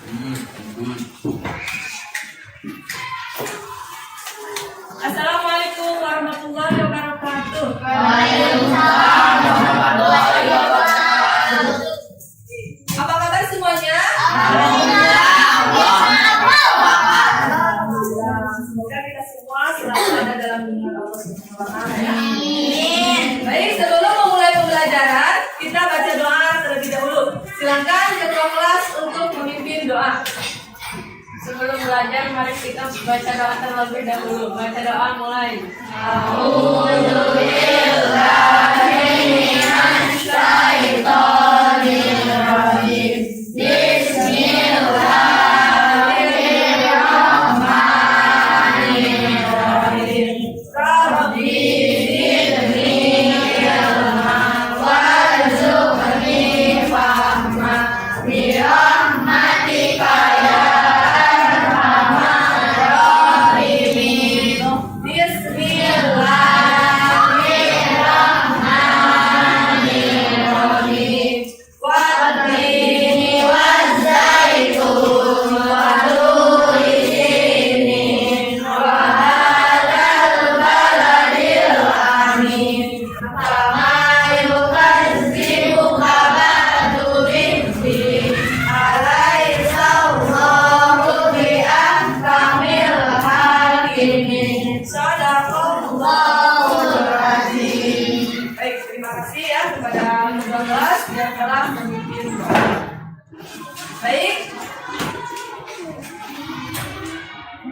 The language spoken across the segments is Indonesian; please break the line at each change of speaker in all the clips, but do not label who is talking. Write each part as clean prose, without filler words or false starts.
Assalamualaikum warahmatullahi wabarakatuh.
Waalaikumsalam warahmatullahi wabarakatuh.
Apa kabar semuanya? Semoga kita semua selalu ada dalam lindungan Allah Subhanahu wa Ta'ala. Baik, sebelum memulai pembelajaran, kita baca doa terlebih dahulu. Silakan ketua kelas untuk memimpin doa. Sebelum belajar, mari kita baca doa terlebih dahulu. Baca doa mulai. Baik, terima kasih ya kepada ketua kelas yang telah memimpin doa. Baik,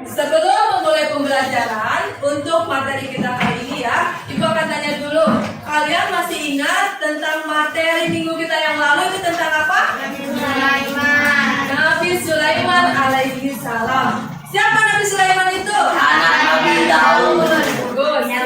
sebelum memulai pembelajaran untuk materi kita kali ini ya, Ibu akan tanya dulu, kalian masih ingat tentang materi minggu kita yang lalu itu tentang apa? Nabi Sulaiman alaihi salam. Siapa Nabi Sulaiman itu?
Anak Nabi Daud.
Bagus ya.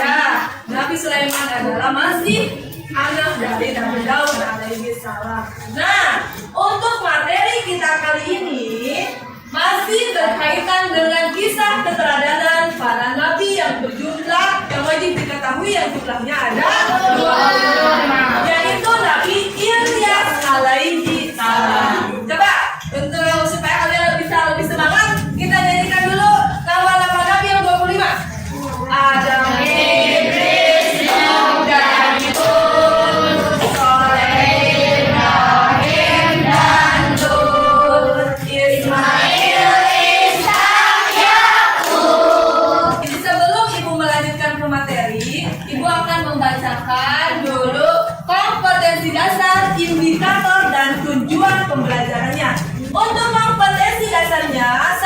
Nabi Sulaiman adalah masih anak dari Nabi Daud alaihi salam. Nah, untuk materi kita kali ini masih berkaitan dengan kisah keteladanan para nabi yang berjumlah yang wajib diketahui yang jumlahnya ada 20, yaitu Nabi Ilyas alaihi salam. Coba untuk supaya kalian bisa lebih semangat, kita nyanyikan dulu nama-nama nabi yang 25. Adam, Idris, Nuh, dan Hud, Shaleh, Ibrahim, dan Lut, Ismail, Ishak, Yakub. Jadi sebelum Ibu melanjutkan ke materi, Ibu akan membacakan dulu kompetensi dasar, indikator, dan tujuan pembelajarannya. Untuk kompetensi dasarnya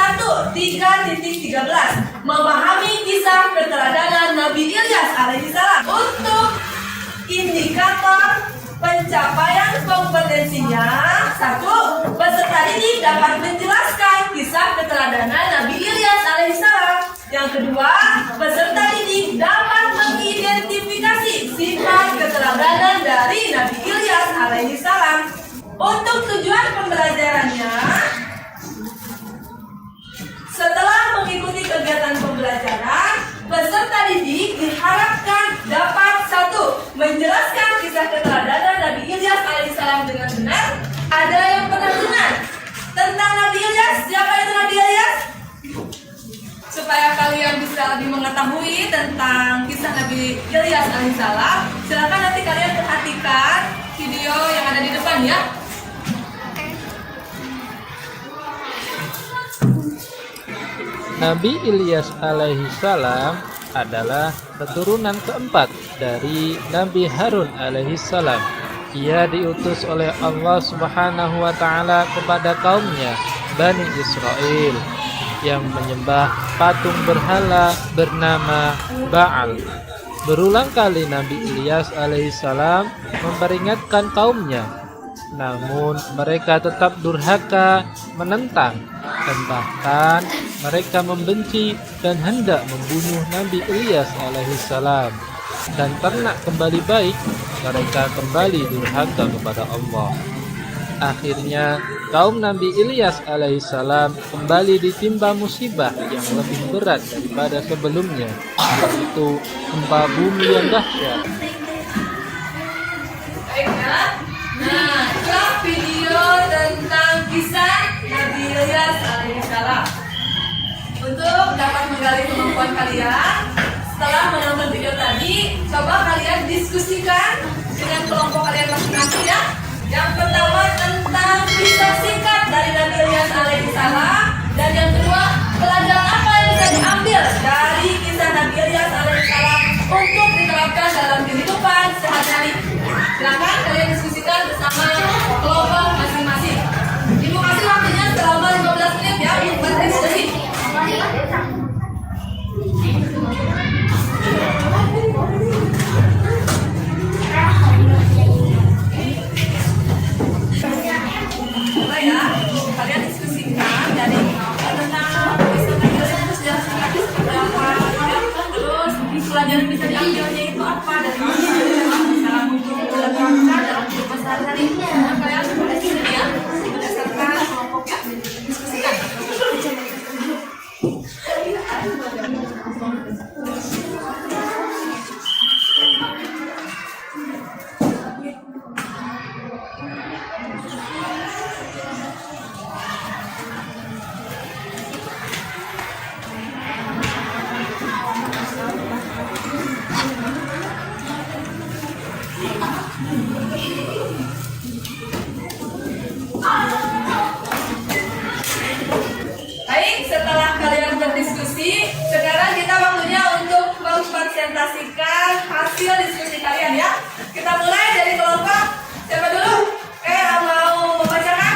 1.3.13 memahami kisah keteladanan Nabi Ilyas alaihissalam. Untuk indikator pencapaian kompetensinya 1. Peserta didik dapat menjelaskan kisah keteladanan Nabi Ilyas alaihissalam. Yang kedua, peserta didik dapat mengidentifikasi sifat keteladanan dari Nabi Ilyas alaihissalam. Untuk tujuan pembelajarannya, setelah mengikuti kegiatan pembelajaran, peserta didik diharapkan dapat 1. Menjelaskan kisah keteladanan Nabi Ilyas alaihissalam dengan benar. Ada yang pernah dengar tentang Nabi Ilyas? Siapa itu Nabi Ilyas? Supaya kalian bisa lebih mengetahui tentang kisah Nabi Ilyas alaihissalam, silakan nanti kalian perhatikan video yang ada di depan ya.
Nabi Ilyas alaihissalam adalah keturunan keempat dari Nabi Harun alaihissalam. Ia diutus oleh Allah Subhanahu wa Ta'ala kepada kaumnya Bani Israel yang menyembah patung berhala bernama Baal. Berulang kali Nabi Ilyas alaihissalam memperingatkan kaumnya, namun mereka tetap durhaka, menentang, dan bahkan mereka membenci dan hendak membunuh Nabi Ilyas alaihissalam. Dan karena kembali baik, mereka kembali durhaka kepada Allah. Akhirnya kaum Nabi Ilyas alaihissalam kembali ditimpa musibah yang lebih berat daripada sebelumnya, yaitu gempa bumi yang dahsyat.
Nah, itulah video tentang kisah Nabi Ilyas hasil diskusi kalian ya. Kita mulai dari kelompok siapa dulu? Yang mau membacakan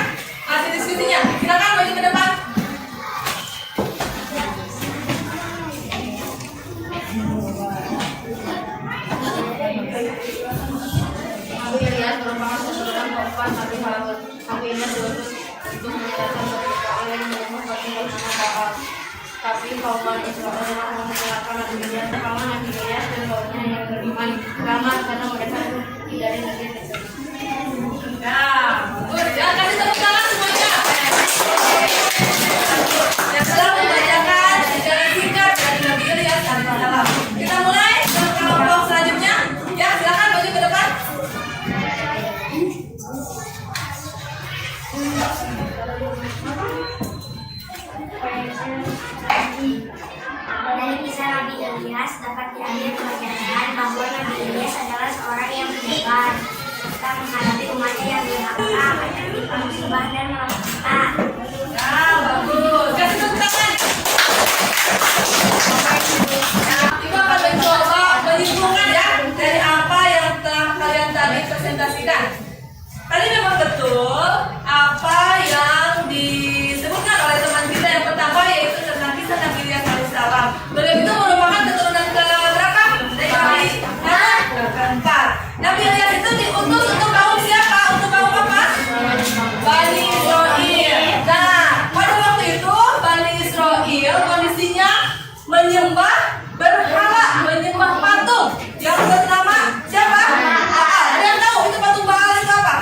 hasil diskusinya? Silakan maju ke depan.
Aku yang lihat merupakan keseluruhan perempuan satu hal. Aku ingat Yesus itu menyatakan kepada Israel yang menyebut bertinggal sama Baal. Tapi kaum Bani Israel yang mengelakkan Nabi Ilyas, kawan Nabi Ilyas dan kaumnya yang beriman selamat karena mereka itu tidak ada negeri tersebut.
Nah, ya kasih tepuk tangan semuanya. Yang telah membacakan sejarah singkat dari Nabi Ilyas alaihissalam. Kita mulai ke kelompok selanjutnya. Ya, silakan maju ke depan.
Dari kisah Nabi Ilyas dapat diambil pelajaran bahwa Nabi Ilyas adalah seorang yang bersabar serta menghadapi umatnya yang durhaka akan dimusnahkan dan melapangkan.
Nah, bagus. Kasih tepuk tangan. Nah, Ibu akan mencoba menyimpulkan ya dari apa yang telah kalian tadi presentasikan. Tadi memang betul apa yang disebutkan oleh teman kita yang pertama, yaitu tentang kisah Nabi Ilyas alaihissalam. Beliau itu merupakan keturunan ke berapa? Dari keempat. Nabi Ilyas itu diutus untuk kaum siapa? Untuk kaum apa? Bani Israel. Nah, pada waktu itu Bani Israel kondisinya menyembah berhala, menyembah patung yang bernama siapa? Baal. Ada yang tahu itu patung Baal itu apa?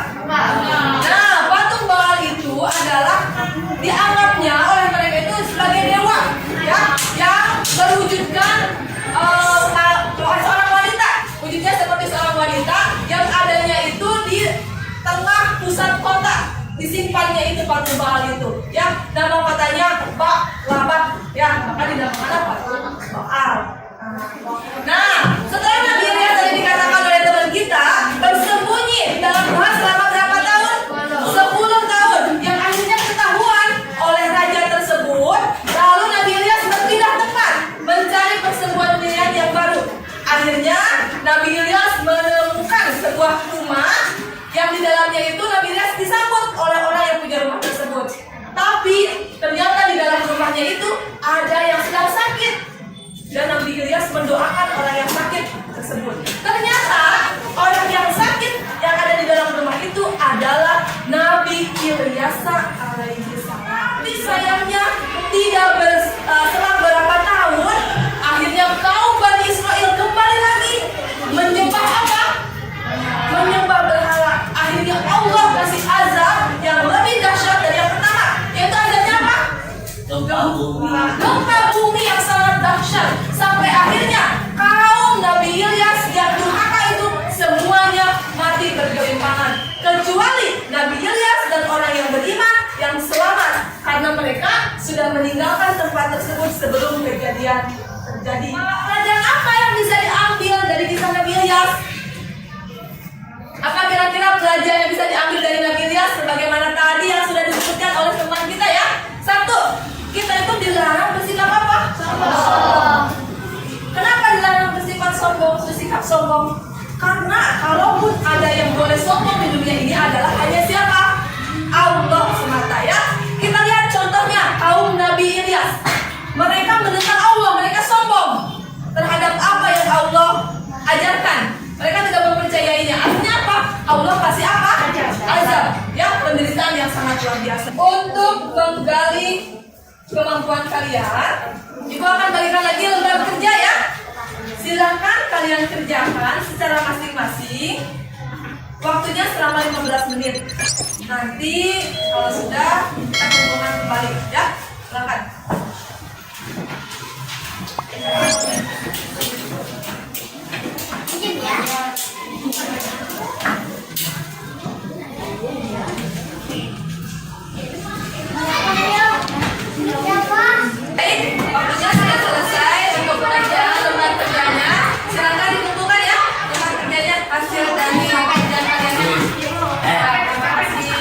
Nah, patung Baal itu adalah dianggapnya oleh mereka itu sebagai dewa, ya, yang berwujudkan seorang wanita, wujudnya seperti seorang wanita yang adanya itu di tengah pusat kota, disimpannya itu patung Baal itu, ya, nama katanya Labat, ya, maka dinamakan apa? Baal. Nah, setelah Nabi Ilyas tadi dikatakan oleh teman kita bersembunyi di dalam gua selama berapa tahun? 10 tahun, yang akhirnya ketahuan oleh raja tersebut. Lalu Nabi Ilyas berpindah tempat mencari persembunyian yang baru. Akhirnya Nabi Ilyas menemukan sebuah rumah yang di dalamnya itu Nabi Ilyas disambut oleh orang yang punya rumah tersebut. Tapi ternyata di dalam rumahnya itu ada yang sedang sakit. Dan Nabi Ilyas mendoakan orang yang sakit tersebut. Ternyata orang yang sakit yang ada di dalam rumah itu adalah Nabi Ilyas alaihissalam. Tapi sayangnya selang berapa tahun, akhirnya kaum Bani Israel kembali lagi menyembah apa? Menyembah berhala. Akhirnya Allah kasih azab yang lebih dahsyat dari yang pertama. Yaitu azabnya apa? Gempa bumi yang sangat dahsyat, sampai akhirnya kaum Nabi Ilyas yang durhaka itu semuanya mati bergelimpangan, kecuali Nabi Ilyas dan orang yang beriman yang selamat, karena mereka sudah meninggalkan tempat tersebut sebelum kejadian terjadi. Pelajaran apa yang bisa diambil dari kisah Nabi Ilyas? Apa kira-kira pelajaran yang bisa diambil dari Nabi Ilyas sebagaimana tadi yang sudah disebutkan oleh teman kita ya? Satu, kita itu dilarang bersikap apa? Sombong. Kenapa dilarang bersikap sombong? Karena kalaupun ada yang boleh sombong di dunia ini adalah hanya siapa? Allah semata ya. Kita lihat contohnya kaum Nabi Ilyas. Mereka menentang Allah, mereka sombong terhadap apa yang Allah ajarkan. Mereka tidak mempercayainya. Artinya apa? Allah kasih apa? Azab. Ya, penderitaan yang sangat luar biasa. Untuk menggali kemampuan kalian, Ibu akan bagikan lagi lembar kerja ya. Silahkan kalian kerjakan secara masing-masing. Waktunya selama 15 menit. Nanti kalau sudah kita kumpulkan kembali ya. Silakan.
Izin ya.
Baik, waktunya sudah selesai untuk belajar lembar kerjanya. Silakan dikumpulkan ya lembar kerjanya hasil dari kerjaan kalian. Terima kasih.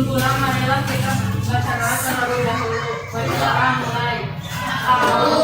sebelum pulang marilah kita bacakan terlebih dahulu. Baiklah mulai.